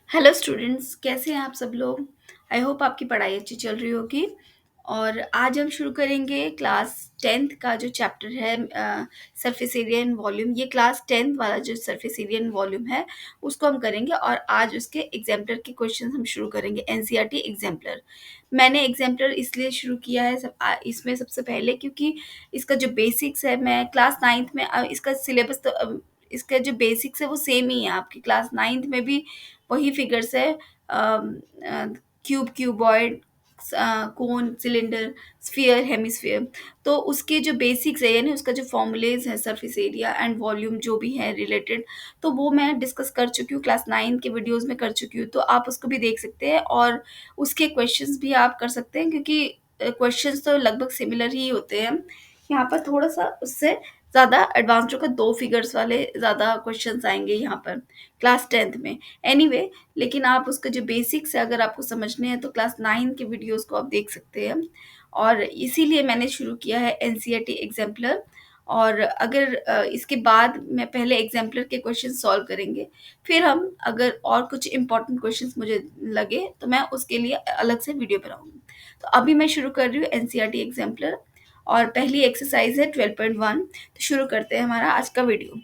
Hello students, कैसे हैं आप सब लोग। आई होप आपकी पढ़ाई अच्छी चल रही होगी। और आज हम शुरू करेंगे क्लास टेंथ का जो चैप्टर है सरफेस एरिया एंड वॉल्यूम। ये क्लास टेंथ वाला जो सरफेस एरिया एंड वॉल्यूम है उसको हम करेंगे। और आज उसके एग्जाम्पलर के क्वेश्चन हम शुरू करेंगे, एनसीईआरटी एग्जाम्पलर। मैंने एग्जाम्पलर इसलिए शुरू किया है इसमें सबसे पहले क्योंकि इसका जो बेसिक्स है, मैं क्लास नाइन्थ में इसका सिलेबस तो इसका जो बेसिक्स है वो सेम ही है। आपकी क्लास नाइन्थ में भी वही फिगर्स है, क्यूब, क्यूबॉइड, कोन, सिलेंडर, स्फीयर, हेमिस्फीयर। तो उसके जो बेसिक्स है यानी उसका जो फॉर्मूलेज है सरफेस एरिया एंड वॉल्यूम जो भी है रिलेटेड, तो वो मैं डिस्कस कर चुकी हूँ, क्लास नाइन के वीडियोस में कर चुकी हूँ। तो आप उसको भी देख सकते हैं और उसके क्वेश्चंस भी आप कर सकते हैं क्योंकि क्वेश्चंस तो लगभग सिमिलर ही होते हैं। यहाँ पर थोड़ा सा उससे ज़्यादा एडवांस्ड होकर दो फिगर्स वाले ज़्यादा क्वेश्चंस आएंगे यहाँ पर क्लास टेंथ में। एनीवे, लेकिन आप उसके जो बेसिक्स है अगर आपको समझने हैं तो क्लास नाइन के वीडियोस को आप देख सकते हैं। और इसीलिए मैंने शुरू किया है एनसीईआरटी एग्जाम्पलर। और अगर इसके बाद मैं पहले एग्जाम्पलर के क्वेश्चन सॉल्व करेंगे, फिर हम अगर और कुछ इंपॉर्टेंट क्वेश्चंस मुझे लगे तो मैं उसके लिए अलग से वीडियो बनाऊंगी। तो अभी मैं शुरू कर रही हूँ एनसीईआरटी एग्जाम्पलर और पहली एक्सरसाइज है 12.1। तो शुरू करते हैं हमारा आज का वीडियो।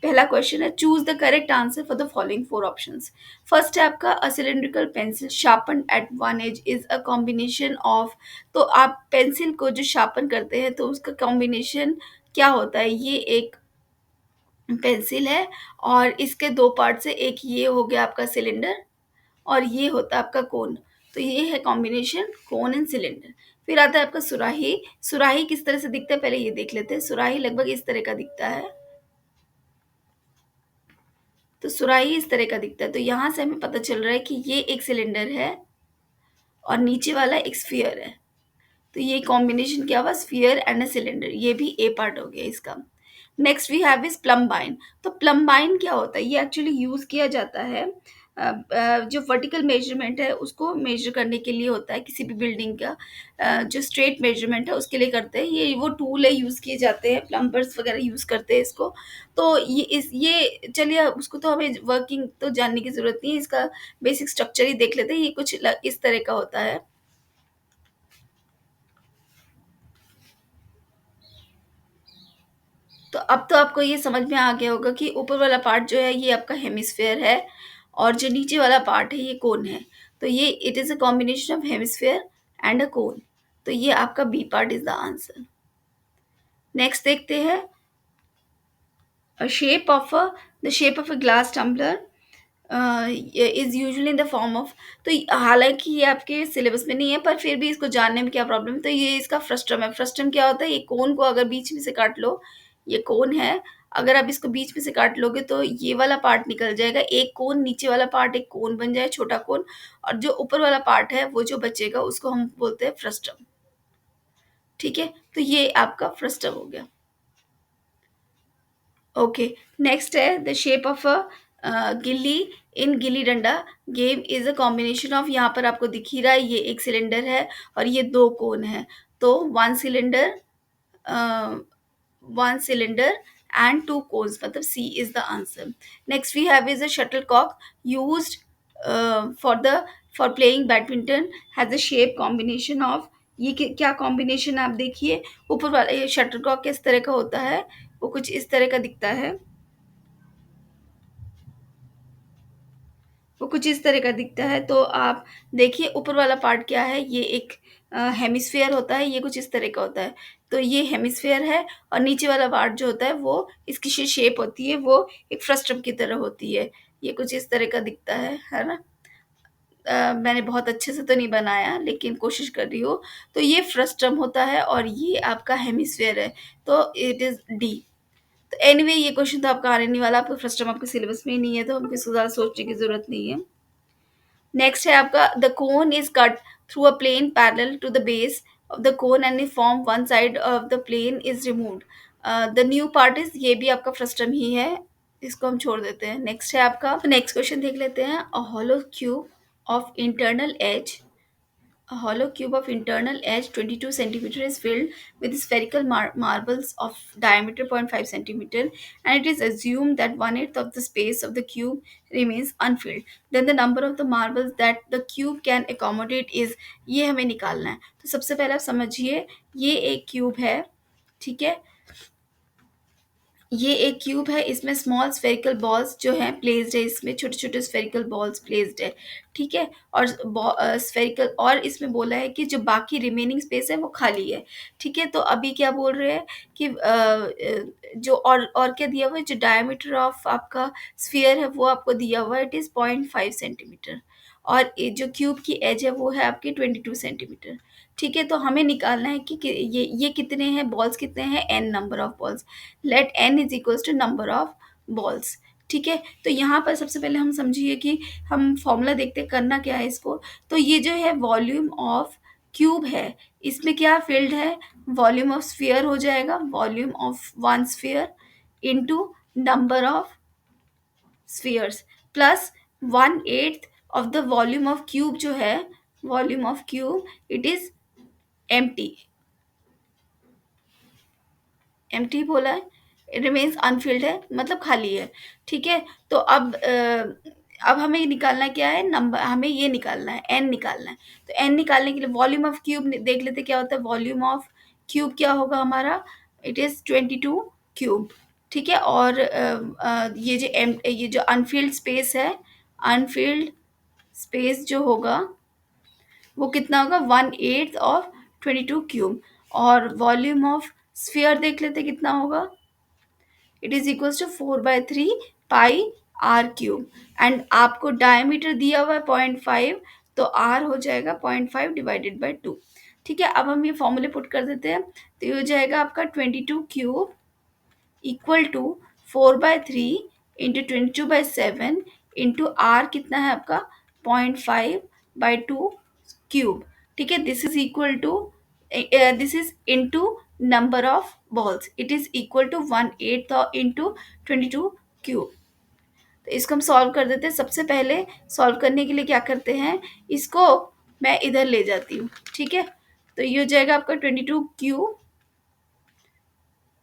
पहला क्वेश्चन है, choose the correct answer for the following four options. First है आपका, a cylindrical pencil sharpen at one edge is a combination of. तो आप पेंसिल को जो शार्पन करते हैं तो उसका कॉम्बिनेशन क्या होता है। ये एक पेंसिल है और इसके दो पार्ट से एक ये हो गया आपका सिलेंडर और ये होता है आपका कोन। तो ये है कॉम्बिनेशन कोन एंड सिलेंडर। फिर आता है आपका सुराही। सुराही किस तरह से दिखता है पहले ये देख लेते हैं। सुराही लगभग इस तरह का दिखता है। तो सुराही इस तरह का दिखता है। तो यहाँ से हमें पता चल रहा है कि ये एक सिलेंडर है और नीचे वाला एक स्फीयर है। तो ये कॉम्बिनेशन क्या हुआ, स्फीयर एंड अ सिलेंडर। ये भी ए पार्ट हो गया इसका। Next we have is plumb line. तो प्लम्बाइन क्या होता है, ये एक्चुअली यूज किया जाता है जो वर्टिकल मेजरमेंट है उसको मेजर करने के लिए होता है किसी भी बिल्डिंग का। जो स्ट्रेट मेजरमेंट है उसके लिए करते हैं, ये वो टूल है, यूज किए जाते हैं, प्लम्बर्स वगैरह यूज करते हैं इसको। तो ये चलिए उसको तो हमें वर्किंग तो जानने की जरूरत नहीं है, इसका बेसिक स्ट्रक्चर ही देख लेते हैं। ये कुछ इस तरह का होता है। तो अब तो आपको ये समझ में आ गया होगा कि ऊपर वाला पार्ट जो है ये आपका हेमिस्फेयर है और जो नीचे वाला पार्ट है ये कोन है। तो ये it is a combination of hemisphere and a cone. तो ये आपका B part is the answer. Next देखते हैं, shape of a the shape of a glass tumbler is usually in the form of. तो हालांकि ये आपके सिलेबस में नहीं है पर फिर भी इसको जानने में क्या प्रॉब्लम है। तो ये इसका फ्रस्टम है। फ्रस्टम क्या होता है, ये कोन को अगर बीच में से काट लो, ये कोन है, अगर आप इसको बीच में से काट लोगे तो ये वाला पार्ट निकल जाएगा। एक कोन, नीचे वाला पार्ट एक कोन बन जाए, छोटा कोन। और जो ऊपर वाला पार्ट है वो जो बचेगा उसको हम बोलते हैं फ्रस्टम। ठीक है, तो ये आपका फ्रस्टम हो गया। ओके, नेक्स्ट है द शेप ऑफ अ गिल्ली इन gilli danda game is a combination of. यहाँ पर आपको दिख ही रहा है ये एक सिलेंडर है और ये दो कोन है। तो one cylinder and two cones, मतलब C is the answer. Next we have is a shuttle cock used for the for playing badminton has a shape combination of. ये क्या कॉम्बिनेशन आप देखिए, ऊपर वाला ये शटल कॉक किस तरह का होता है, वो कुछ इस तरह का दिखता है। वो कुछ इस तरह का दिखता है। तो आप देखिए ऊपर वाला पार्ट क्या है, ये एक हेमिस्फेयर होता है, ये कुछ इस तरह का होता है। तो ये हेमिस्फेयर है और नीचे वाला पार्ट जो होता है वो इसकी शेप होती है, वो एक फ्रस्टम की तरह होती है। ये कुछ इस तरह का दिखता है ना। मैंने बहुत अच्छे से तो नहीं बनाया लेकिन कोशिश कर रही हूँ। तो ये फ्रस्टम होता है और ये आपका हेमिस्फेयर है। तो इट इज डी। तो एनीवे ये क्वेश्चन तो आपका आने नहीं वाला, आपका फ्रस्टम आपके सिलेबस में ही नहीं है तो हमको इसको ज़्यादा सोचने की ज़रूरत नहीं है। नेक्स्ट है आपका, the cone is cut through a plane parallel to the base of the cone and form one side of the plane is removed. The new part is, ये भी आपका फ्रस्टम ही है, इसको हम छोड़ देते हैं। नेक्स्ट है आपका, नेक्स्ट क्वेश्चन देख लेते हैं। A hollow cube of internal edge A hollow cube of internal edge 22 centimeter is filled with spherical marbles of diameter 0.5 centimeter, and it is assumed that one-eighth of the space of the cube remains unfilled. Then the number of the marbles that the cube can accommodate is, ये हमें निकालना है। तो सबसे पहले आप समझिए, ये एक क्यूब है, ठीक है। ये एक क्यूब है, इसमें स्मॉल स्फेरिकल बॉल्स जो हैं प्लेस्ड है, इसमें छोटे छोटे स्फेरिकल बॉल्स प्लेस्ड है, ठीक है। और स्फेरिकल, और इसमें बोला है कि जो बाकी रिमेनिंग स्पेस है वो खाली है, ठीक है। तो अभी क्या बोल रहे हैं कि जो और क्या दिया हुआ है, जो डायमीटर ऑफ आपका स्फीयर है वो आपको दिया हुआ है, इट इज़ 0.5 सेंटीमीटर, और जो क्यूब की एज है वो है आपकी 22 सेंटीमीटर, ठीक है। तो हमें निकालना है कि ये कितने हैं बॉल्स, कितने हैं, n number of balls. Let n is equals to number of balls, ठीक है। तो यहाँ पर सबसे पहले हम समझिए कि हम फॉर्मूला देखते हैं करना क्या है इसको। तो ये जो है वॉल्यूम ऑफ क्यूब है, इसमें क्या फील्ड है, वॉल्यूम ऑफ स्फीयर हो जाएगा, volume of one sphere into number of spheres plus 1/8 of the volume of cube जो है, volume of cube it is empty, empty बोला है, रिमेन्स अनफिल्ड है मतलब खाली है, ठीक है। तो अब हमें निकालना क्या है, नंबर, हमें ये निकालना है, एन निकालना है। तो एन निकालने के लिए वॉल्यूम ऑफ क्यूब देख लेते क्या होता है, वॉल्यूम ऑफ क्यूब क्या होगा हमारा, इट इज़ 22 क्यूब, ठीक है। और ये जो अनफिल्ड स्पेस है, अनफिल्ड स्पेस जो होगा वो कितना होगा, 1/8 ऑफ 22 क्यूब। और वॉल्यूम ऑफ स्फीयर देख लेते कितना होगा, it is equals to 4/3 pi are cube, and आपको डायमीटर दिया हुआ है 0.5, तो आर हो जाएगा 0.5 डिवाइडेड बाई 2, ठीक है। अब हम ये फॉर्मूले पुट कर देते हैं, तो ये हो जाएगा आपका 22 cube equal to 4/3 into 22/7 into r कितना है आपका 0.5/2 क्यूब, ठीक है। This is equal to, this is into number of balls, it is equal to 1/8 into 22 cube. तो इसको हम सॉल्व कर देते हैं। सबसे पहले सॉल्व करने के लिए क्या करते हैं, इसको मैं इधर ले जाती हूँ, ठीक है। तो ये हो जाएगा आपका 22 cube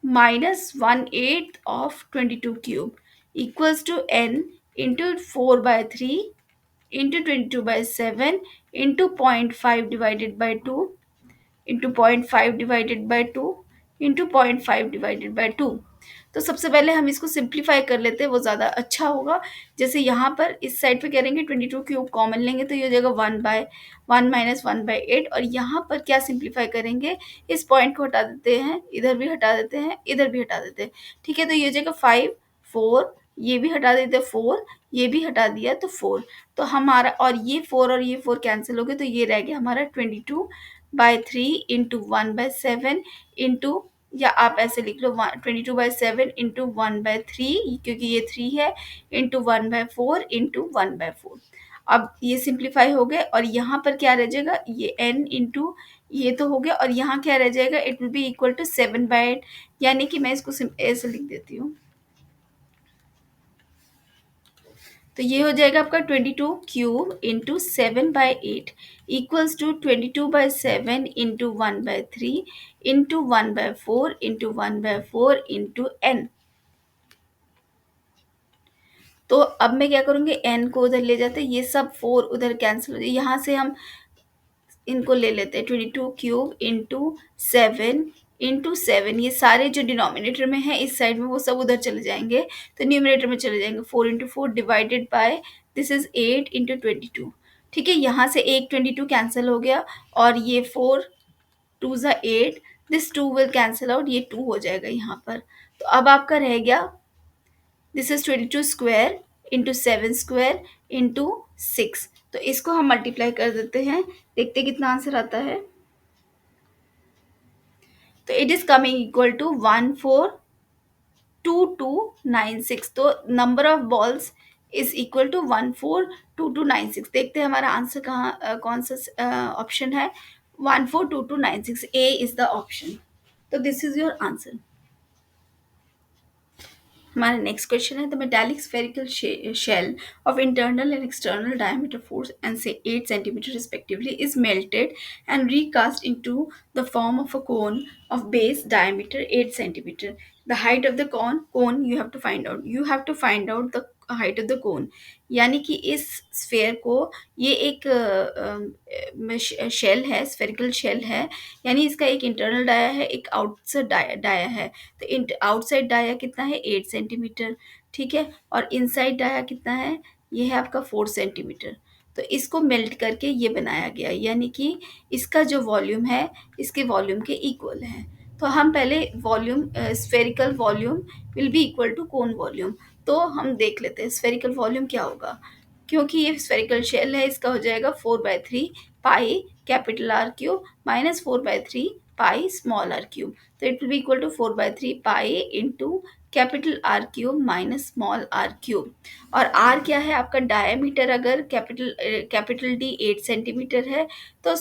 minus 1/8 of 22 cube equals to n into 4/3 into 22/7 into 0.5 divided by 2 into 0.5 divided by 2 into 0.5 divided by 2। तो सबसे पहले हम इसको सिंप्लीफाई कर लेते हैं, वो ज़्यादा अच्छा होगा। जैसे यहाँ पर इस साइड पे करेंगे 22 क्यूब कॉमन लेंगे, तो ये हो जाएगा 1/1 माइनस 1/8, और यहाँ पर क्या सिंप्लीफाई करेंगे, इस पॉइंट को हटा देते हैं, इधर भी हटा देते हैं, इधर भी हटा देते हैं, ठीक है। तो ये हो जाएगा 5 4, ये भी हटा देते हैं 4, ये भी हटा दिया तो 4, तो हमारा, और ये 4 और ये 4 कैंसिल हो गए, तो ये रह गया हमारा 22/3 इंटू 1/7 इंटू, या आप ऐसे लिख लो 22/7 इंटू 1/3, क्योंकि ये 3 है, इंटू 1/4 इंटू 1/4। अब ये सिंप्लीफाई हो गए, और यहाँ पर क्या रह जाएगा, ये n इंटू ये तो हो गया, और यहाँ क्या रह जाएगा, it will be equal to 7/8, यानी कि मैं इसको ऐसे लिख देती हूँ। तो ये हो जाएगा आपका 22 cube into 7/8 equals to 22/7 into 1/3 into 1/4 into 1/4 into n। तो अब मैं क्या करूँगी, n को उधर ले जाते, ये सब 4 उधर कैंसिल हो जाए, यहाँ से हम इनको ले लेते हैं, 22 क्यूब इंटू 7, ये सारे जो डिनोमिनेटर में है इस साइड में वो सब उधर चले जाएंगे, तो न्यूमरेटर में चले जाएंगे, 4 into 4 divided by, this is 8 into 22, ठीक है। यहाँ से एक 22 कैंसिल हो गया, और ये 4 2 ज़ा 8, दिस 2 विल कैंसिल आउट, ये 2 हो जाएगा यहाँ पर। तो अब आपका रह गया, this is 22 square into 7 square into 6, तो इसको हम मल्टीप्लाई कर देते हैं, देखते हैं कितना आंसर आता है। तो it is coming equal to 142296, तो number of balls is equal to 142296। देखते हैं हमारा आंसर कहाँ, कौन सा ऑप्शन है, 142296, ए इज द ऑप्शन। तो दिस इज योर आंसर। हमारा नेक्स्ट क्वेश्चन है the metallic spherical shell of internal and external diameter 4 and से 8 centimetre respectively is melted and recast into the form of a cone of base diameter 8 centimeter. The height of the cone you have to find out. You have to find out the height of the cone. यानी कि इस sphere को, ये एक shell है, spherical shell है, यानी इसका एक इंटरनल डाया है, एक आउटसाइड डाया है। तो आउटसाइड डाया कितना है? 8 सेंटीमीटर। ठीक है, और इनसाइड डाया कितना है? ये है आपका 4 सेंटीमीटर। तो इसको मेल्ट करके ये बनाया गया, यानी कि इसका जो वॉल्यूम है इसके वॉल्यूम के इक्वल है। तो हम पहले volume, spherical volume will be equal to cone volume. तो हम देख लेते हैं स्फेरिकल वॉल्यूम क्या होगा। क्योंकि ये स्फेरिकल शेल है, इसका हो जाएगा 4/3 pi capital are cube minus 4/3 pi small are cube. तो it will be equal to 4/3 pi into capital are cube minus small are cube. और आर क्या है आपका? डायमीटर। अगर कैपिटल डी 8 सेंटीमीटर है तो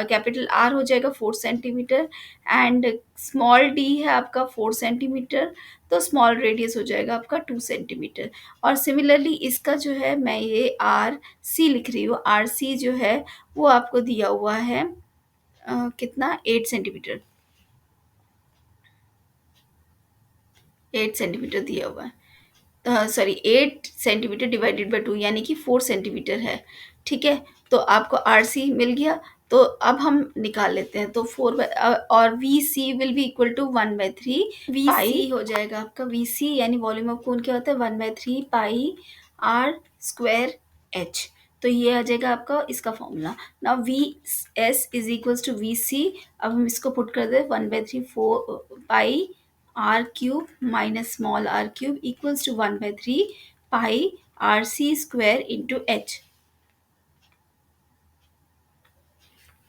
कैपिटल आर हो जाएगा 4 सेंटीमीटर, एंड स्मॉल डी है आपका 4 सेंटीमीटर, तो स्मॉल रेडियस हो जाएगा आपका 2 सेंटीमीटर। और सिमिलरली इसका जो है, मैं ये आर सी लिख रही हूँ, आर सी जो है वो आपको दिया हुआ है कितना? 8 सेंटीमीटर। 8 सेंटीमीटर दिया हुआ है, सॉरी 8 सेंटीमीटर डिवाइडेड बाई 2 यानी कि 4 सेंटीमीटर है। ठीक है, तो आपको आर सी मिल गया। तो अब हम निकाल लेते हैं। तो और V C will be equal to 1/3 V C हो जाएगा आपका। वी सी यानी वॉल्यूम ऑफ कून क्या होता है? 1/3 पाई आर स्क्वायर एच। तो ये आ जाएगा आपका इसका formula. Now V S is equals to V C. अब हम इसको पुट कर दे 1/3 4 pi are cube minus small are cube equals to 1/3 pi R C square into H.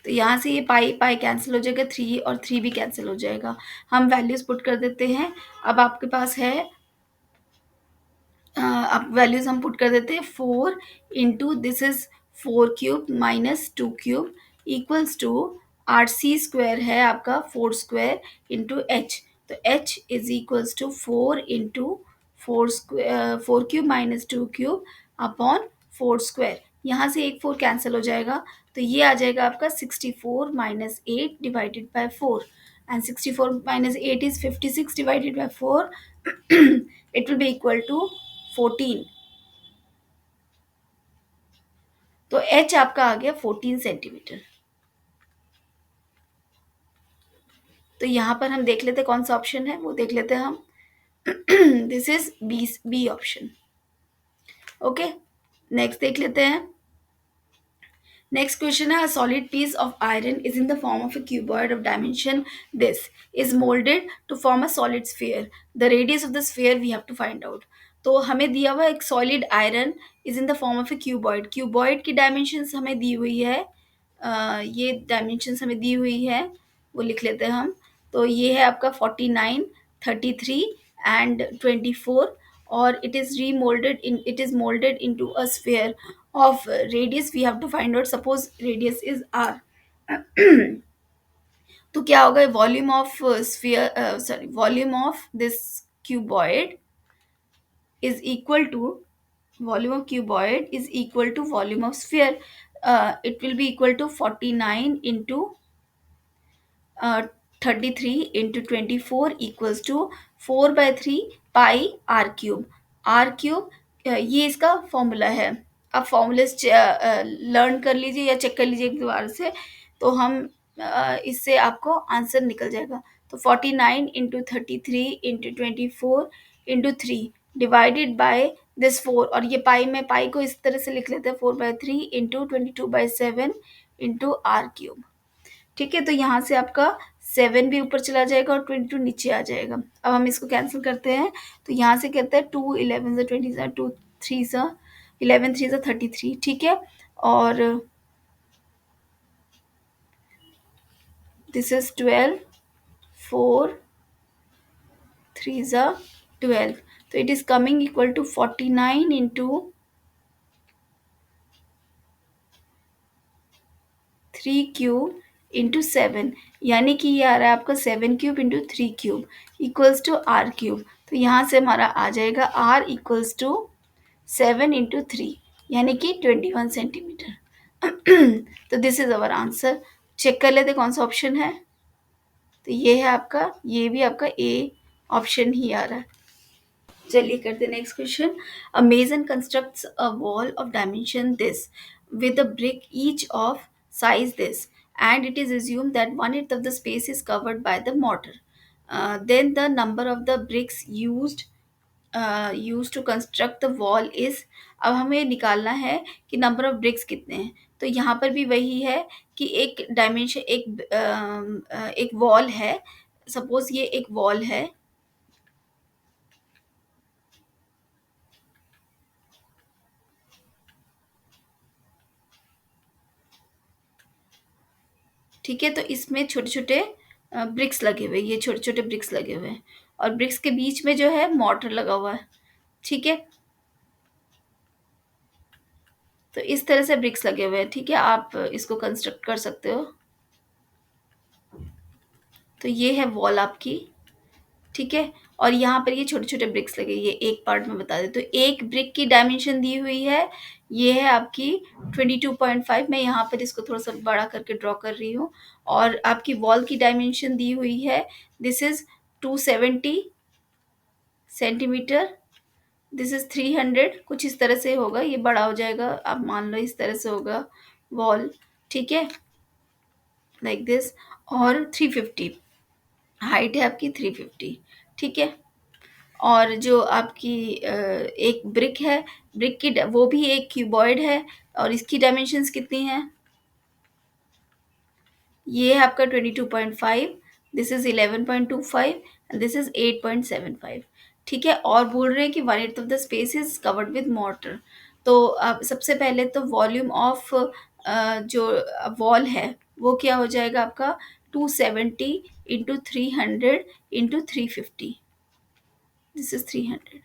तो यहाँ से ये पाई पाई कैंसिल हो जाएगा, 3 और 3 भी कैंसिल हो जाएगा। हम वैल्यूज पुट कर देते हैं। अब आपके पास है, अब वैल्यूज हम पुट कर देते हैं। 4 into this is 4 cube minus 2 cube equals to r C square है आपका 4 स्क्वायर इंटू एच। तो h is equals to 4 into 4 square, 4 cube minus 2 cube upon 4 square. यहाँ से एक 4 कैंसिल हो जाएगा, तो ये आ जाएगा आपका 64 minus 8 divided by 4, and 64 minus 8 is 56 divided by 4 it will be equal to 14। तो एच आपका आ गया 14 सेंटीमीटर। तो यहाँ पर हम देख लेते कौन सा ऑप्शन है, वो देख लेते हैं हम। This is B option. Okay, next देख लेते हैं। नेक्स्ट क्वेश्चन है, a solid piece of iron is in the form of a cuboid of dimension this is molded to form a solid sphere. The radius of the sphere we have to find out. तो हमें दिया हुआ एक solid iron is in the form of A cuboid. Cuboid की dimensions हमें दी हुई है, ये डायमेंशंस हमें दी हुई है, वो लिख लेते हैं हम। तो ये है आपका 49, 33 एंड 24, और it is molded into a sphere of radius we have to find out. Suppose radius is r। तो क्या होगा? Volume of sphere, sorry, volume of this cuboid is equal to volume of cuboid is equal to volume of sphere. It will be equal to 49 into 33 into 24 equals to 4/3 pi are cube. R cube ये इसका formula है। आप फॉर्मूले learn कर लीजिए या check कर लीजिए एक दोबारा से, तो हम इससे आपको आंसर निकल जाएगा। तो 49 into 33 into 24 into 3 divided by this 4, और ये पाई में पाई को इस तरह से लिख लेते हैं 4/3 इंटू 22/7 इंटू आर क्यूब। ठीक है, तो यहाँ से आपका 7 भी ऊपर चला जाएगा और 22 नीचे आ जाएगा। अब हम इसको कैंसिल करते हैं। तो यहाँ से कहते हैं 2 11 ज़ा 20 ज़ा 2 3 ज़ा 11 3 ज़ा 33। ठीक है, और दिस इज 12 4 3 ज़ा 12। तो it is coming equal to 49 into 3 cube into 7, यानी कि ये आ रहा है आपका 7 cube into 3 cube equals to r cube. तो यहाँ से हमारा आ जाएगा R इक्वल्स टू 7 × 3 यानी कि 21 सेंटीमीटर। तो this is our answer. Check कर लेते कौन सा ऑप्शन है। तो ये है आपका, ये भी आपका ए ऑप्शन ही आ रहा है। चलिए करते next question. A mason constructs a wall of dimension this with a brick each of size this, and it is assumed that 1/8 of the space is covered by the mortar. Then the number of the bricks used to construct the wall is। अब हमें निकालना है कि number of BRICS कितने हैं। तो यहाँ पर भी वही है कि एक डायमेंशन, एक वॉल है। सपोज ये एक वॉल है, ठीक है। तो इसमें छोटे छोटे ब्रिक्स लगे हुए, ये छोटे छोटे ब्रिक्स लगे हुए हैं, और ब्रिक्स के बीच में जो है मॉर्टर लगा हुआ है, ठीक है। तो इस तरह से ब्रिक्स लगे हुए हैं, ठीक है। आप इसको कंस्ट्रक्ट कर सकते हो। तो ये है वॉल आपकी, ठीक है। और यहाँ पर ये छोटे छोटे ब्रिक्स लगे, ये एक पार्ट में बता दें तो एक ब्रिक की डायमेंशन दी हुई है, ये है आपकी 22.5। मैं यहाँ पर इसको थोड़ा सा बड़ा करके ड्रॉ कर रही हूँ। और आपकी वॉल की डायमेंशन दी हुई है, this is 270 centimetre, this is 300। कुछ इस तरह से होगा, ये बड़ा हो जाएगा, आप मान लो इस तरह से होगा वॉल, ठीक है, लाइक दिस। और 350 हाइट है आपकी, 350, ठीक है। और जो आपकी एक ब्रिक है, ब्रिक की वो भी एक क्यूबॉइड है, और इसकी डायमेंशंस कितनी हैं, ये है आपका 22.5, this is 11.25 and this is 8.75, ठीक है। और बोल रहे हैं कि 1/8 of the space is covered with mortar. तो अब सबसे पहले तो वॉल्यूम ऑफ जो वॉल है वो क्या हो जाएगा आपका, 270 × 300 × 350, दिस इज 300।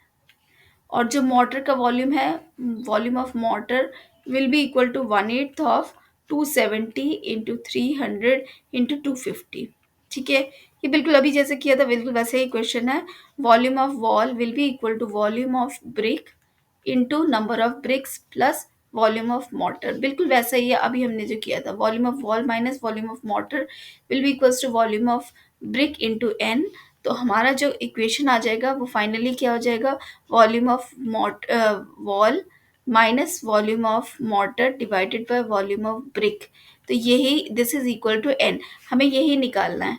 और जो मोटर का वॉल्यूम है, volume of mortar will be equal to 1/8 of 270 × 300 × 250, ठीक है। ये बिल्कुल अभी जैसे किया था बिल्कुल वैसे ही क्वेश्चन है। Volume of wall will be equal to volume of brick into number of bricks plus volume of mortar, बिल्कुल वैसा ही है अभी हमने जो किया था। Volume of wall minus volume of mortar will be equals to volume of brick into n. तो हमारा जो इक्वेशन आ जाएगा वो फाइनली क्या हो जाएगा, volume of wall minus volume of mortar divided by volume of brick. तो यही this is equal to n, हमें यही निकालना है,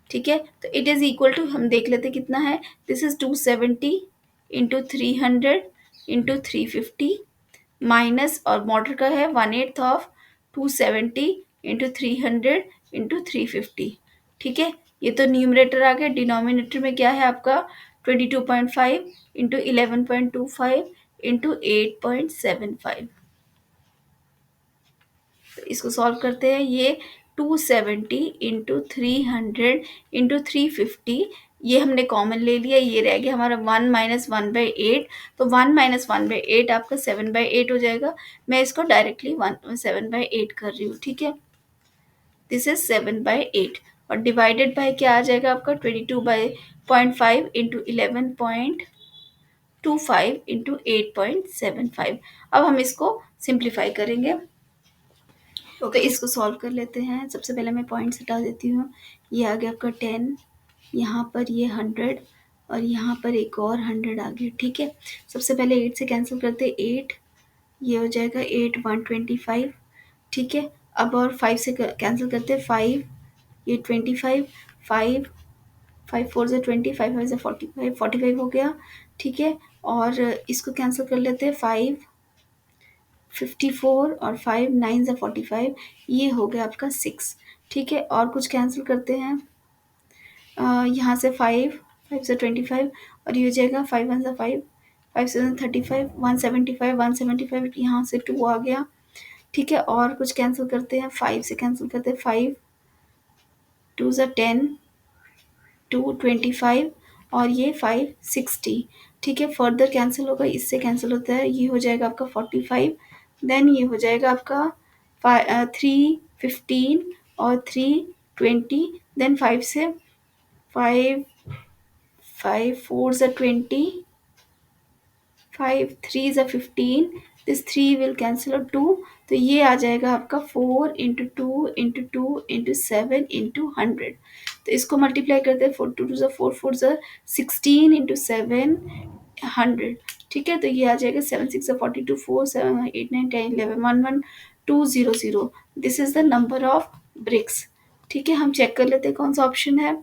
ठीक है। तो इट इज़ इक्वल टू, हम देख लेते कितना है, दिस इज 270 × 300 × 350 माइनस, और मोटर का है 1/8 ऑफ 270 × 300 × 350, ठीक है। ये तो न्यूमरेटर आ गया। डिनोमिनेटर में क्या है आपका, 22.5 × 11.25 × 8.75। तो इसको सॉल्व करते हैं। ये 270 × 300 × 350, ये हमने कॉमन ले लिया, ये रह गया हमारा 1 - 1/8। तो 1 - 1/8 आपका 7/8 हो जाएगा। मैं इसको डायरेक्टली 7/8 कर रही हूँ, ठीक है। दिस इज 7/8, और डिवाइडेड बाय क्या आ जाएगा आपका, 22/5 × 11.25 × 8.75। अब हम इसको सिंप्लीफाई करेंगे। तो इसको सॉल्व कर लेते हैं। सबसे पहले मैं पॉइंट्स हटा देती हूँ। ये आ गया आपका 10, यहाँ पर ये 100, और यहाँ पर एक और 100 आ गया, ठीक है। सबसे पहले 8 से कैंसिल करते हैं, 8 ये हो जाएगा 8 125, ठीक है। अब और 5 से कैंसिल करते हैं, 5 ये 25, 5 5 4 से 20, 5 5 से 45, 45 हो गया, ठीक है। और इसको कैंसिल कर लेते हैं, 5 54 और 5 9 से 45, ये हो गया आपका 6, ठीक है। और कुछ कैंसिल करते हैं, यहाँ से 5 5 से 25, और ये हो जाएगा 5 1 से 5, 5 7 35, 175 175, यहाँ से 2 आ गया, ठीक है। और कुछ कैंसिल करते हैं, 5 से कैंसिल करते हैं, 5 2 से 10, 2 25, और ये 5 60, ठीक है। फर्दर कैंसिल होगा, इससे कैंसिल होता है, ये हो जाएगा आपका 45, देन ये हो जाएगा आपका 3 15 और 3 20, देन 5 से 5 5 4 is 20, 5 3 is 15, this 3 will cancel और 2, तो ये आ जाएगा आपका 4 इंटू 7 इंटू तो इसको मल्टीप्लाई करते हैं, 4 16 इंटू 7 100। ठीक है, तो ये आ जाएगा 7 6 42, 4 7 8 9 10 11 11 2 0 0। This is the number of BRICS. ठीक है, हम चेक कर लेते हैं कौन सा ऑप्शन है।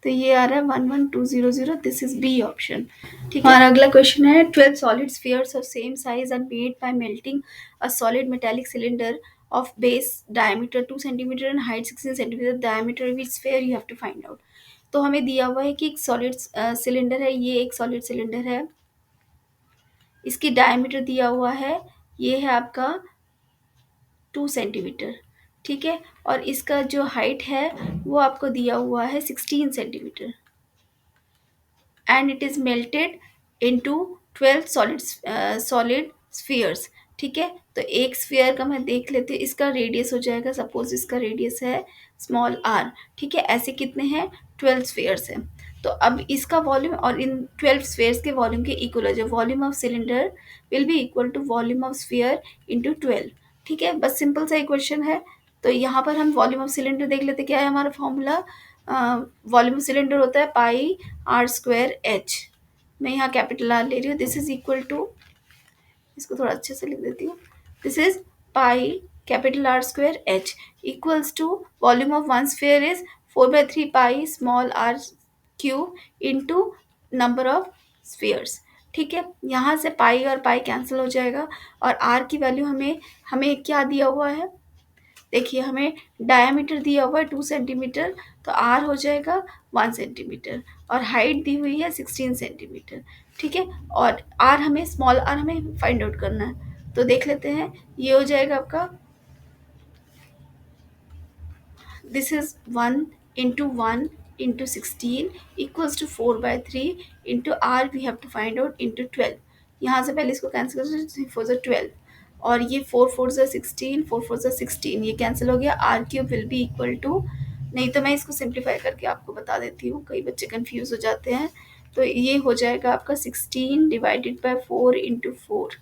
तो ये आ रहा है 11200, दिस इज बी ऑप्शन। ठीक है, हमारा अगला क्वेश्चन है 12 solid spheres of same size are made by melting a solid metallic cylinder of base diameter 2 centimeter and height 16 centimeter, diameter of each sphere you have to find out। तो हमें दिया हुआ है कि एक सॉलिड सिलेंडर है, ये एक सॉलिड सिलेंडर है, इसकी डायमीटर दिया हुआ है, ये है आपका 2 सेंटीमीटर। ठीक है, और इसका जो हाइट है वो आपको दिया हुआ है 16 centimetre, and it is melted into 12 solid spheres. ठीक है, तो एक स्फीयर का मैं देख लेते हैं, इसका रेडियस हो जाएगा, सपोज इसका रेडियस है स्मॉल आर। ठीक है, ऐसे कितने हैं, 12 स्फीयर्स हैं। तो अब इसका वॉल्यूम और इन 12 स्फीयर्स के वॉल्यूम के इक्वल हो जाए, volume of cylinder will be equal to volume of sphere into 12। ठीक है, बस सिंपल सा इक्वेशन है। तो यहाँ पर हम वॉल्यूम ऑफ सिलेंडर देख लेते, क्या है हमारा फॉर्मूला, वॉल्यूम ऑफ सिलेंडर होता है पाई आर स्क्वायर एच। मैं यहाँ कैपिटल आर ले रही हूँ, दिस इज इक्वल टू, इसको थोड़ा अच्छे से लिख देती हूँ, this is pi capital r square h equals to volume of one sphere is 4/3 pi small are cube into number of spheres. ठीक है, यहाँ से पाई और पाई कैंसिल हो जाएगा, और आर की वैल्यू हमें हमें क्या दिया हुआ है, देखिए हमें डायमीटर दिया हुआ है 2 सेंटीमीटर, तो आर हो जाएगा 1 सेंटीमीटर, और हाइट दी हुई है 16 सेंटीमीटर। ठीक है, और आर हमें स्मॉल आर हमें फाइंड आउट करना है, तो देख लेते हैं, ये हो जाएगा आपका, this is 1 into 16 equals to 4/3 into r we have to find out into 12। यहाँ से पहले इसको कैंसिल कर, 4 12, और ये 4 4 16, 4 4 16, ये कैंसिल हो गया, r cube will be equal to, नहीं तो मैं इसको सिंप्लीफाई करके आपको बता देती हूँ, कई बच्चे कंफ्यूज हो जाते हैं। तो ये हो जाएगा आपका 16 divided by 4 into 4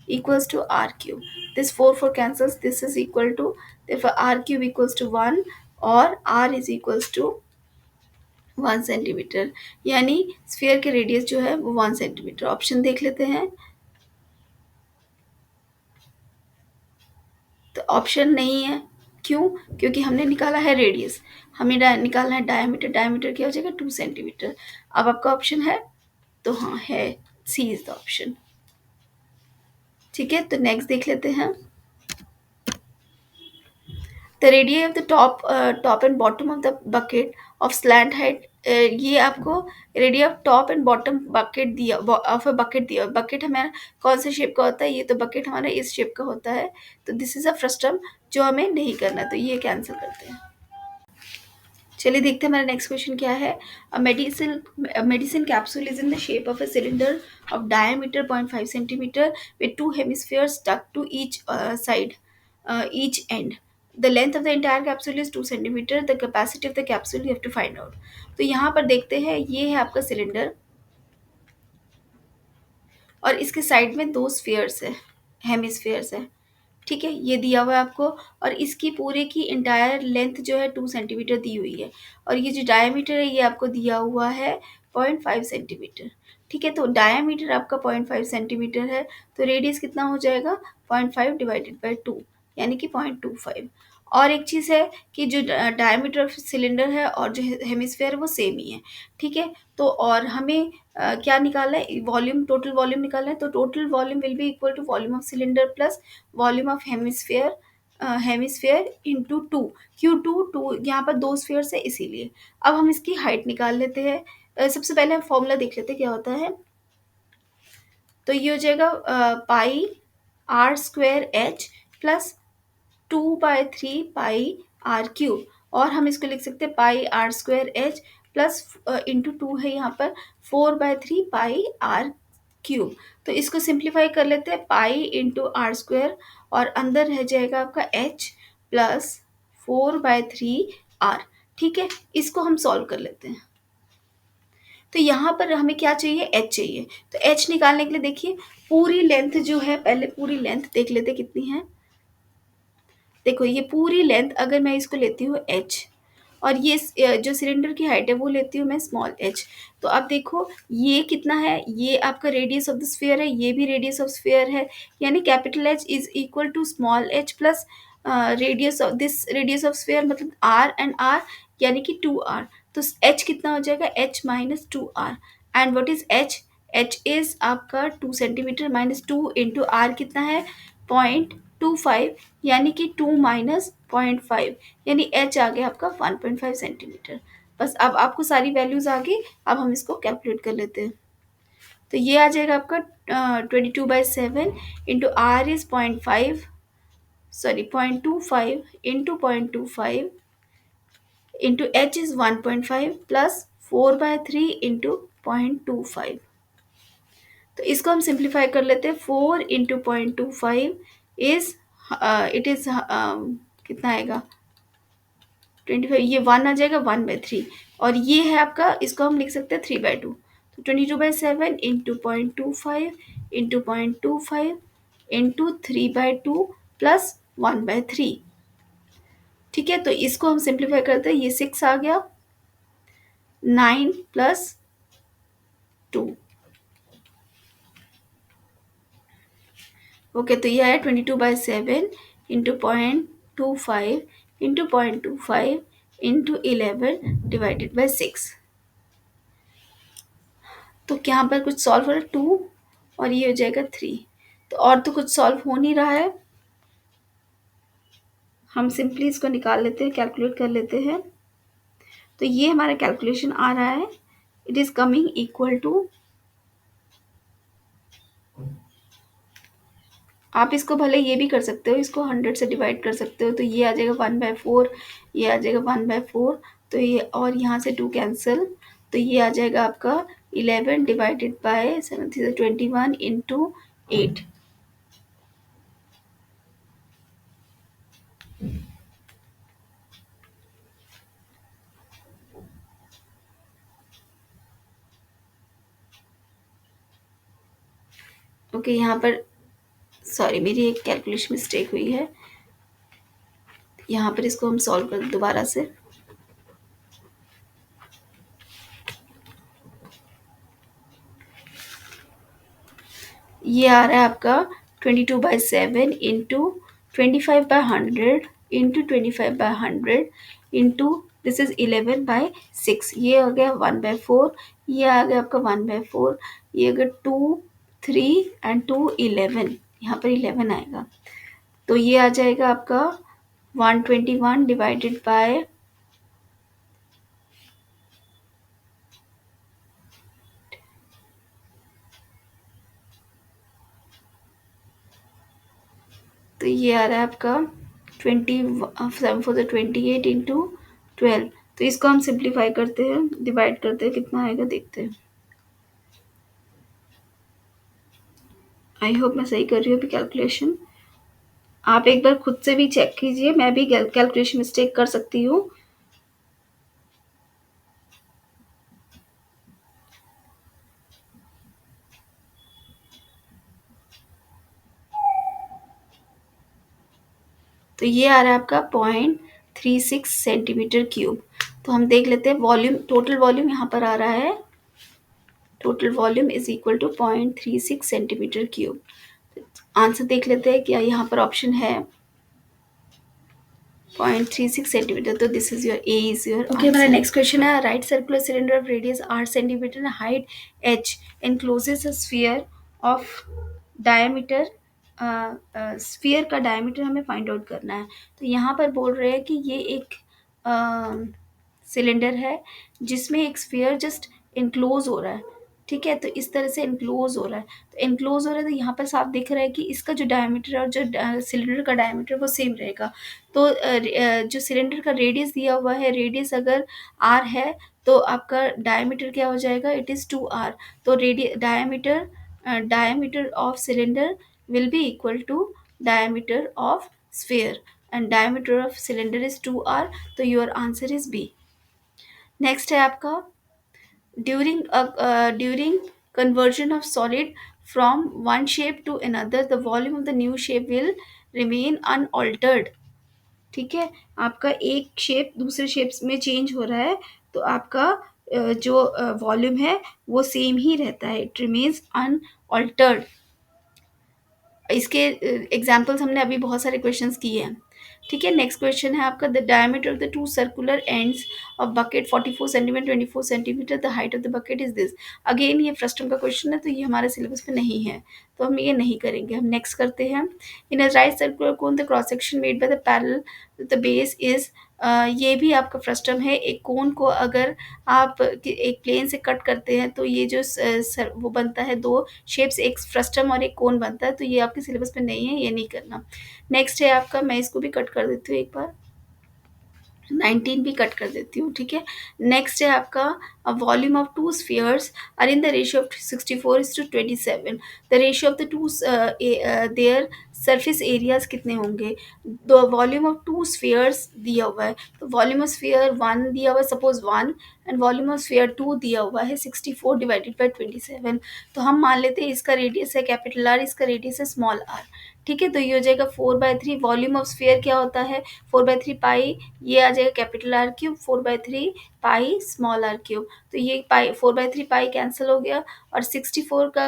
equals to r cube. This 4 cancels. This is equal to, therefore r cube equals to 1, और r is equals to 1 centimetre, यानी स्फीयर के रेडियस जो है वो 1 सेंटीमीटर। ऑप्शन देख लेते हैं, तो ऑप्शन नहीं है, क्यों, क्योंकि हमने निकाला है रेडियस, हमें निकालना है डायमीटर, डायमीटर क्या हो जाएगा 2 सेंटीमीटर। अब आपका ऑप्शन है, तो हाँ है, सी इज द ऑप्शन। ठीक है, तो नेक्स्ट देख लेते हैं, the radii of the top and bottom of the bucket of slant height, ये आपको radius of top and bottom bucket दिया, ऑफ अ बकेट दिया, बकेट हमारा कौन से शेप का होता है, ये तो बकेट हमारा इस शेप का होता है, तो दिस इज अ फ्रस्टम जो हमें नहीं करना है, तो ये कैंसिल करते हैं। चलिए देखते हैं हमारा नेक्स्ट क्वेश्चन क्या है। Medicine capsule is in the shape of a cylinder of diameter 0.5 centimetre with 2 hemispheres stuck to each side, each end. The length of the entire capsule is 2 centimetre, the capacity of the capsule you have to find out। तो यहाँ पर देखते हैं, ये है आपका cylinder, और इसके साइड में 2 स्फीयर्स है, हेमिस्फीयर्स है। ठीक है, ये दिया हुआ है आपको, और इसकी पूरे की इंटायर लेंथ जो है 2 सेंटीमीटर दी हुई है, और ये जो डायमीटर है ये आपको दिया हुआ है 0.5 सेंटीमीटर। ठीक है, तो डायमीटर आपका 0.5 सेंटीमीटर है, तो रेडियस कितना हो जाएगा, 0.5 डिवाइडेड बाई 2, यानी कि 0.25। और एक चीज़ है कि जो डायमीटर ऑफ सिलेंडर है और जो हेमिस्फेयर है वो सेम ही है। ठीक है, तो और हमें क्या निकालना है, वॉल्यूम, टोटल वॉल्यूम निकालना है, तो total volume will be equal to volume of cylinder plus volume of hemisphere into 2, क्यू टू यहाँ पर 2 स्फीयर्स है इसीलिए। अब हम इसकी हाइट निकाल लेते हैं, सबसे पहले हम फॉर्मूला देख लेते हैं क्या होता है। तो ये हो जाएगा pi R square H plus 2/3 pi are cube, और हम इसको लिख सकते हैं pi R square H plus into 2 है यहाँ पर 4/3 पाई आर क्यूब। तो इसको सिंप्लीफाई कर लेते हैं, पाई इंटू आर स्क्वायर, और अंदर रह जाएगा आपका एच प्लस 4/3 आर। ठीक है, इसको हम सॉल्व कर लेते हैं। तो यहाँ पर हमें क्या चाहिए, एच चाहिए। तो एच निकालने के लिए देखिए पूरी लेंथ जो है, पहले पूरी लेंथ देख लेते कितनी है। देखो ये पूरी लेंथ अगर मैं इसको लेती हूँ एच, और ये जो सिलेंडर की हाइट है वो लेती हूँ मैं स्मॉल एच। तो अब देखो ये कितना है, ये आपका रेडियस ऑफ द स्फीयर है, ये भी रेडियस ऑफ स्फीयर है, यानी capital h is equal to small h plus radius of this, radius of sphere मतलब आर एंड आर, यानी कि 2r। तो एच कितना हो जाएगा, h minus 2r। And what is h, h is आपका 2 सेंटीमीटर, माइनस 2 इंटू आर कितना है 0.25, यानी कि 2 - 0.5, यानी एच आ गया आपका 1.5 सेंटीमीटर। बस अब आपको सारी वैल्यूज आ गई, अब हम इसको कैलकुलेट कर लेते हैं। तो ये आ जाएगा आपका 22/7 into r is 0.5, sorry 0.25 into 0.25 into h is 1.5 plus 4/3 into 0.25। तो इसको हम सिंप्लीफाई कर लेते हैं। 4 इंटू 0.25 इज, इट इज कितना आएगा 25, ये 1 आ जाएगा 1/3, और ये है आपका, इसको हम लिख सकते हैं 3/2। तो 22/7 इंटू 0.25 इंटू 0.25 इंटू 3/2 प्लस 1/3। ठीक है, तो इसको हम सिंप्लीफाई करते हैं, ये 6 आ गया, 9 प्लस 2। ओके, तो ये आया 22/7 इंटू 0.25 इंटू 0.25 इंटू 11/6। तो यहाँ पर कुछ सॉल्व हो रहा है 2, और ये हो जाएगा 3। तो और तो कुछ सॉल्व हो नहीं रहा है, हम सिंपली इसको निकाल लेते हैं, कैलकुलेट कर लेते हैं। तो ये हमारा कैलकुलेशन आ रहा है, it is coming equal to, आप इसको भले ये भी कर सकते हो, इसको 100 से डिवाइड कर सकते हो, तो ये आ जाएगा 1/4, ये आ जाएगा 1/4। तो ये और यहाँ से 2 कैंसिल, तो ये आ जाएगा आपका 11 डिवाइडेड बाय 7 से 21 इंटू 8। ओके, यहाँ पर सॉरी मेरी एक कैलकुलेशन मिस्टेक हुई है, यहाँ पर इसको हम सॉल्व कर दोबारा से। ये आ रहा है आपका 22/7 into 25/100 into 25/100 into this is 11/6, ये हो गया 1/4, ये आ गया आपका 1/4, ये अगर 2 3 एंड 2 11, यहाँ पर 11 आएगा, तो ये आ जाएगा आपका 121 डिवाइडेड बाय, तो ये आ रहा है आपका 7 4 28 इंटू 12। तो इसको हम सिंप्लीफाई करते हैं, डिवाइड करते हैं, कितना आएगा देखते हैं। आई होप मैं सही कर रही हूँ अभी कैलकुलेशन। आप एक बार खुद से भी चेक कीजिए, मैं भी कैलकुलेशन मिस्टेक कर सकती हूँ। तो ये आ रहा है आपका 0.36 सेंटीमीटर क्यूब। तो हम देख लेते हैं वॉल्यूम, टोटल वॉल्यूम यहाँ पर आ रहा है, total volume is equal to 0.36 centimetre cube. Answer देख लेते हैं क्या यहाँ पर ऑप्शन है 0.36 सेंटीमीटर, तो this is your A, is your okay. हमारा नेक्स्ट क्वेश्चन है, right circular cylinder of radius 8 centimetre and height h encloses a sphere of diameter, sphere का डायमीटर हमें फाइंड आउट करना है। तो यहाँ पर बोल रहे हैं कि ये एक सिलेंडर है जिसमें एक स्फीयर जस्ट इनक्लोज हो रहा है। ठीक है, तो इस तरह से इनक्लोज हो रहा है, तो इनक्लोज हो रहा है, तो यहाँ पर साफ दिख रहा है कि इसका जो डायमीटर है और जो सिलेंडर का डायमीटर वो सेम रहेगा। तो जो सिलेंडर का रेडियस दिया हुआ है, रेडियस अगर r है तो आपका डायमीटर क्या हो जाएगा, इट इज़ 2r। तो diameter of cylinder will be equal to diameter of sphere, and diameter of cylinder is 2r, तो your answer is B। Next है आपका, during conversion of solid from one shape to another, the volume of the new shape will remain unaltered. ठीक है, आपका एक shape दूसरे shapes में change हो रहा है, तो आपका जो वॉल्यूम है वो सेम ही रहता है, इट रिमेन्स अनअल्टर्ड। इसके एग्जाम्पल्स हमने अभी बहुत सारे क्वेश्चंस किए हैं। ठीक है, नेक्स्ट क्वेश्चन है आपका, the diameter of the to circular ends of bucket 44 centimetre 24 centimetre, the height of the bucket is this. Again ये फ्रस्टम का क्वेश्चन है, तो ये हमारे सिलेबस में नहीं है, तो हम ये नहीं करेंगे। हम नेक्स्ट करते हैं, in a right circular cone the cross section made by the parallel the base is. ये भी आपका फ्रस्टम है। एक कोन को अगर आप एक प्लेन से कट करते हैं तो ये जो वो बनता है, दो शेप्स, एक फ्रस्टम और एक कोन बनता है, तो ये आपके सिलेबस में नहीं है, ये नहीं करना। नेक्स्ट है आपका, मैं इसको भी कट कर देती हूँ एक बार, 19 भी कट कर देती हूँ। ठीक है, नेक्स्ट है आपका, volume of two spheres are in the ratio of 64:27। The ratio of the two their surface areas कितने होंगे? The volume of two spheres दिया हुआ है, तो वॉल्यूम ऑफ स्फीयर 1 दिया हुआ है, suppose 1, and volume of sphere 2 दिया हुआ है 64/27। तो हम मान लेते हैं इसका रेडियस है कैपिटल आर, इसका रेडियस है स्मॉल आर। ठीक है, तो ये हो जाएगा 4/3। वॉल्यूम ऑफ स्फीयर क्या होता है? 4/3 पाई, ये आ जाएगा capital are cube, 4/3 pi small are cube. तो ये पाई 4/3 पाई कैंसिल हो गया, और 64 का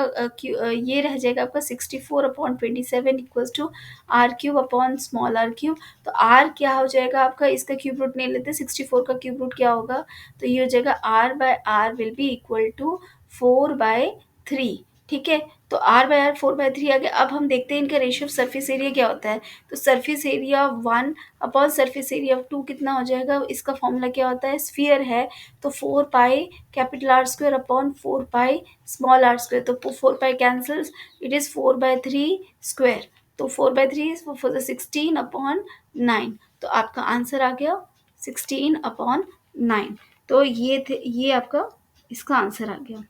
ये रह जाएगा आपका 64/27 equals to r cube upon small are cube. तो आर क्या हो जाएगा आपका, इसका क्यूब रूट नहीं लेते, 64 का क्यूब रूट क्या होगा, तो ये हो जाएगा r by r will be equal to 4/3। ठीक है, तो आर बाय आर 4/3 आ गया। अब हम देखते हैं इनका रेशियो ऑफ सरफेस एरिया क्या होता है। तो surface area 1 upon surface area of 2 कितना हो जाएगा, इसका फॉर्मूला क्या होता है, स्फीयर है तो 4 pi capital r square upon 4 pi small r square. तो 4 pi cancels, it is 4/3 square. तो 4/3 इज फॉर द 16/9। तो आपका आंसर आ गया 16/9। तो ये आपका इसका आंसर आ गया।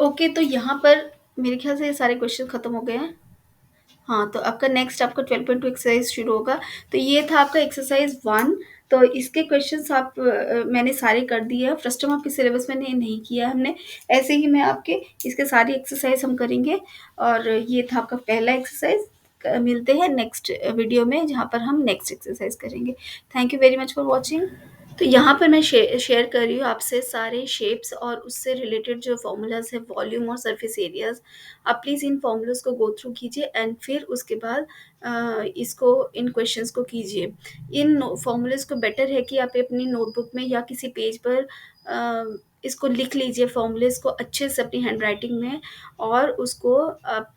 ओके, तो यहाँ पर मेरे ख्याल से ये सारे क्वेश्चन खत्म हो गए हैं। हाँ, तो आपका नेक्स्ट आपका 12.2 एक्सरसाइज शुरू होगा। तो ये था आपका एक्सरसाइज 1। तो इसके क्वेश्चंस मैंने सारे कर दिए हैं। फ्रस्टम आपके सिलेबस में नहीं किया है हमने। ऐसे ही मैं आपके इसके सारी एक्सरसाइज हम करेंगे। और ये था आपका पहला एक्सरसाइज। मिलते हैं नेक्स्ट वीडियो में, जहाँ पर हम नेक्स्ट एक्सरसाइज करेंगे। Thank you very much for watching. तो यहाँ पर मैं शेयर कर रही हूँ आपसे सारे शेप्स और उससे रिलेटेड जो फॉर्मूलाज है, वॉल्यूम और सरफेस एरियाज। आप प्लीज़ इन फॉर्मूलाज को गो थ्रू कीजिए, एंड फिर उसके बाद इसको इन क्वेश्चंस को कीजिए। इन फॉर्मूलाज को बेटर है कि आप अपनी नोटबुक में या किसी पेज पर इसको लिख लीजिए, फॉर्मूलेस को अच्छे से अपनी हैंड राइटिंग में, और उसको आप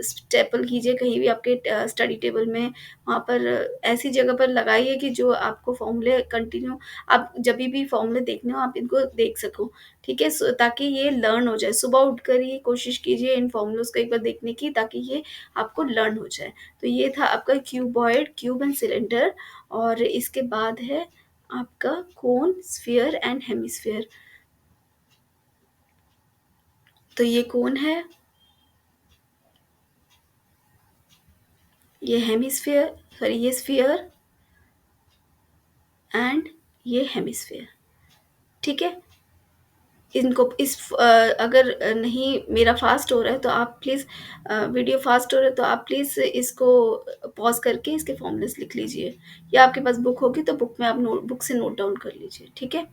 स्टेपल कीजिए कहीं भी आपके स्टडी टेबल में। वहाँ पर ऐसी जगह पर लगाइए कि जो आपको फॉर्मूले कंटिन्यू, आप जब भी फॉर्मूले देखने हो आप इनको देख सको। ठीक है, ताकि ये लर्न हो जाए। सुबह उठकर ही कोशिश कीजिए इन फॉर्मूलोज को एक बार देखने की, ताकि ये आपको लर्न हो जाए। तो ये था आपका क्यूबॉइड, क्यूब एंड सिलेंडर, और इसके बाद है आपका कोन, स्फीयर एंड हेमिस्फीयर। तो ये कोन है, ये हेमिस्फीयर, सॉरी ये स्फीयर, एंड ये हेमिस्फीयर। ठीक है, इनको अगर नहीं मेरा फास्ट हो रहा है तो आप प्लीज़, वीडियो फास्ट हो रहा है तो आप प्लीज़ इसको पॉज करके इसके फॉर्मूलेस लिख लीजिए, या आपके पास बुक होगी तो बुक में आप बुक से नोट डाउन कर लीजिए। ठीक है,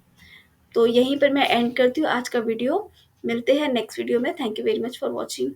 तो यहीं पर मैं एंड करती हूँ आज का वीडियो। मिलते हैं नेक्स्ट वीडियो में। Thank you very much for watching.